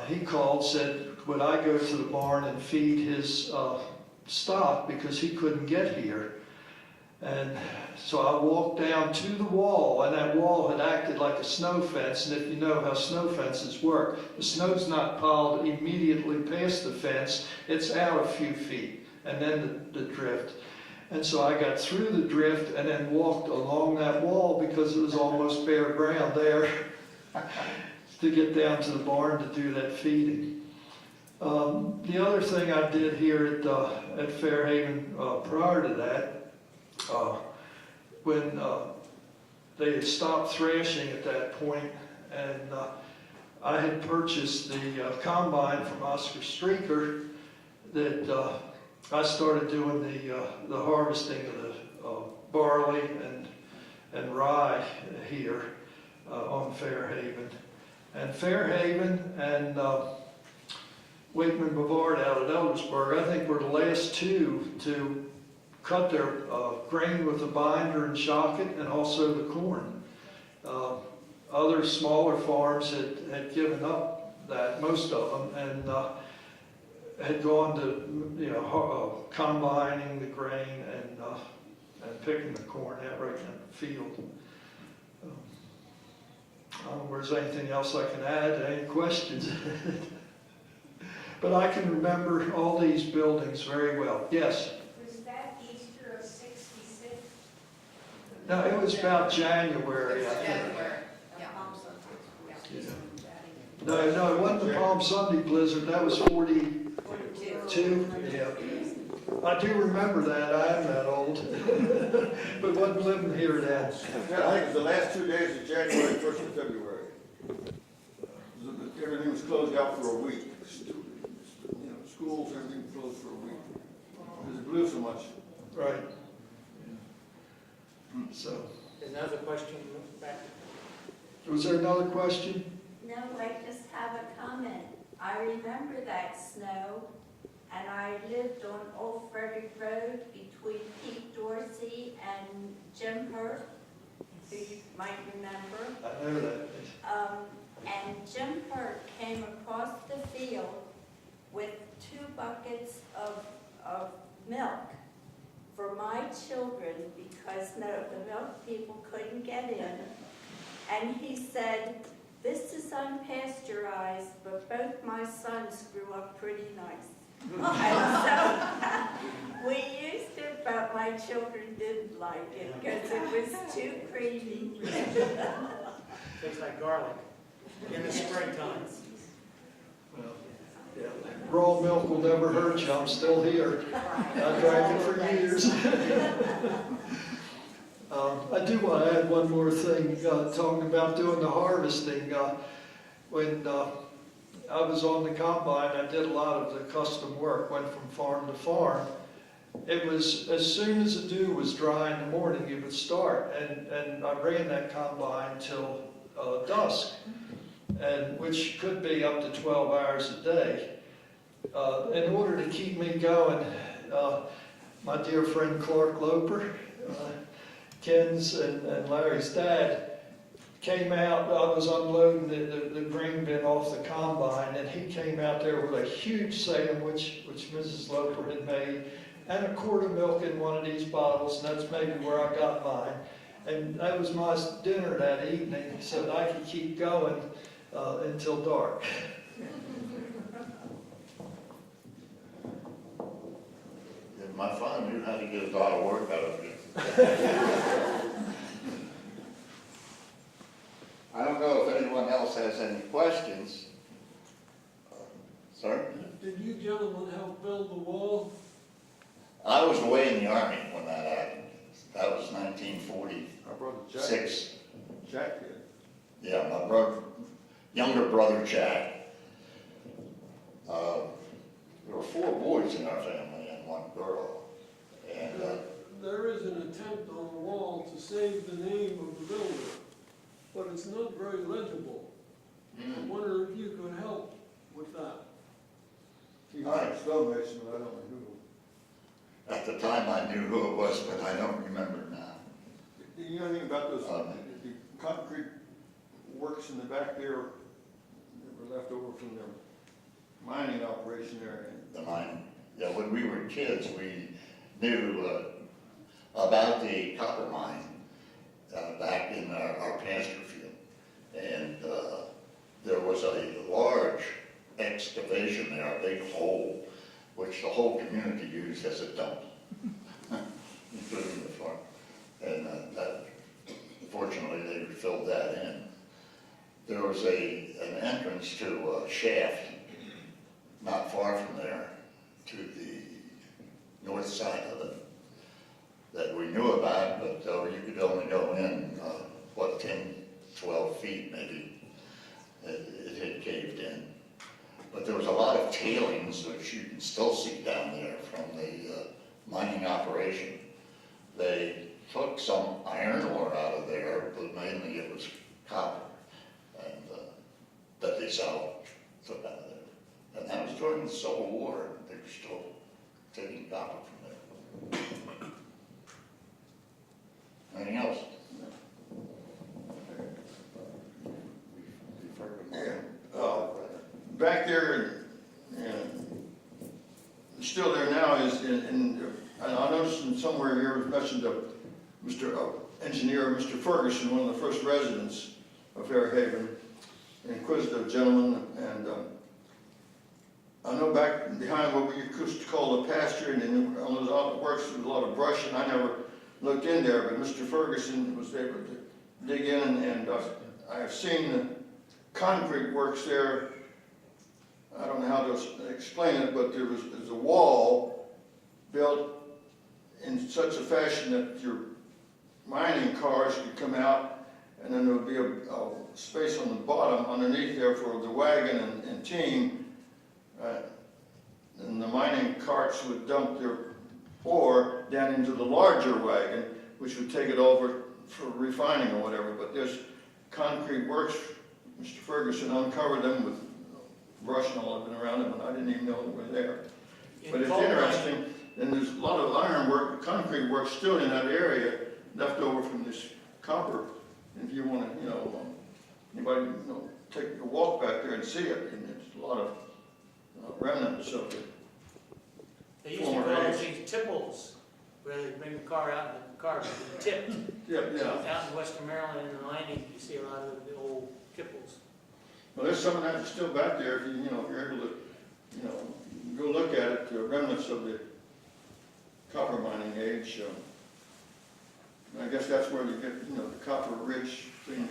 He called, said, would I go to the barn and feed his stock because he couldn't get here. And so I walked down to the wall, and that wall had acted like a snow fence. And if you know how snow fences work, the snow's not piled immediately past the fence, it's out a few feet, and then the drift. And so I got through the drift and then walked along that wall because it was almost bare ground there to get down to the barn to do that feeding. The other thing I did here at Fairhaven prior to that, when they had stopped thrashing at that point, and I had purchased the combine from Oscar Streaker, that I started doing the harvesting of the barley and rye here on Fairhaven. And Fairhaven and Wakeman Bavard out at Eldersburg, I think were the last two to cut their grain with a binder and shock it, and also the corn. Other smaller farms had given up that, most of them, and had gone to combining the grain and picking the corn out right in the field. I don't know if there's anything else I can add, any questions? But I can remember all these buildings very well. Yes? Was that Easter of '66? No, it was about January, I think. January. Yeah. No, it wasn't the Palm Sunday blizzard, that was 42. Yeah. I do remember that, I am that old, but wasn't living here then. Yeah, I think it was the last 2 days of January, 1st of February. Everything was closed out for a week. Schools, everything closed for a week. Because it blew so much. Right. So, Another question back. was there another question? No, I just have a comment. I remember that snow, and I lived on Old Frederick Road between Pete Dorsey and Jim Hurt, who you might remember. I know that. And Jim Hurt came across the field with 2 buckets of milk for my children because the milk people couldn't get in. And he said, this is unpasteurized, but both my sons grew up pretty nice. And so we used it, but my children didn't like it because it was too creamy. Tastes like garlic in the springtime. Well, yeah. Raw milk will never hurt you, I'm still here. I drank it for years. I do want to add one more thing, talking about doing the harvesting. When I was on the combine, I did a lot of the custom work, went from farm to farm. It was, as soon as the dew was dry in the morning, it would start, and I ran that combine till dusk, and which could be up to 12 hours a day. In order to keep me going, my dear friend Clark Loper, Ken's and Larry's dad, came out. I was unloading the grain bin off the combine, and he came out there with a huge sandwich, which Mrs. Loper had made, and a quart of milk in one of these bottles, and that's maybe where I got mine. And that was my dinner that evening, so that I could keep going until dark. My father knew how to get a lot of work out of it. I don't know if anyone else has any questions. Sir? Did you gentlemen help build the wall? I was away in the Army when that happened. That was Our 1946. brother Jack did. Yeah, my brother, younger brother Jack. There were 4 boys in our family and 1 girl. And There is an attempt on the wall to save the name of the builder, but it's not very legible. I wonder if you could help with that. He All right. was a stonemason, but I don't know who. At the time, I knew who it was, but I don't remember now. Do you know anything about those, the concrete works in the back there that were left over from their mining operation there? The mine, yeah, when we were kids, we knew about the copper mine back in our pasture field. And there was a large excavation there, a big hole, which the whole community used as a dump, including the farm. And that, fortunately, they filled that in. There was an entrance to a shaft not far from there to the north side of it that we knew about, but you could only go in, 10, 12 feet maybe. It had caved in. But there was a lot of tailings, which you can still see down there from the mining operation. They took some iron ore out of there, but mainly it was copper, and that they took out of there. And that was during the Civil War. They were still taking copper from there. Anything else? Back there, and still there now is, and I noticed in somewhere here was mentioned Mr. Engineer, Mr. Ferguson, one of the first residents of Fairhaven, an inquisitive gentleman, and I know back behind what we used to call the pasture, and on those works there was a lot of brush, and I never looked in there, but Mr. Ferguson was able to dig in, and I have seen the concrete works there. I don't know how to explain it, but there's a wall built in such a fashion that your mining cars could come out, and then there would be a space on the bottom underneath there for the wagon and team. And the mining carts would dump their ore down into the larger wagon, which would take it over for refining or whatever. But there's concrete works. Mr. Ferguson uncovered them with brush and all of it around them, and I didn't even know they were there. But it's interesting, and there's a lot of iron work, concrete work still in that area left over from this copper. And if you want to, anybody, take a walk back there and see it, and there's a lot of remnants of it. They used to call those things tipples, where they bring the car out and the car would be tipped. Yeah. Out in western Maryland and the Landing, you see a lot of the old tipples. Well, there's some of that still back there, if if you're able to, go look at it, the remnants of the copper mining age. I guess that's where you get, the copper rich thing.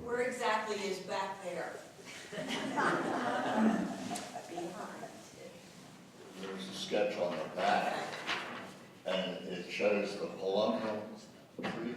Where exactly is back there? There's a sketch on the back, and it shows the colonial tree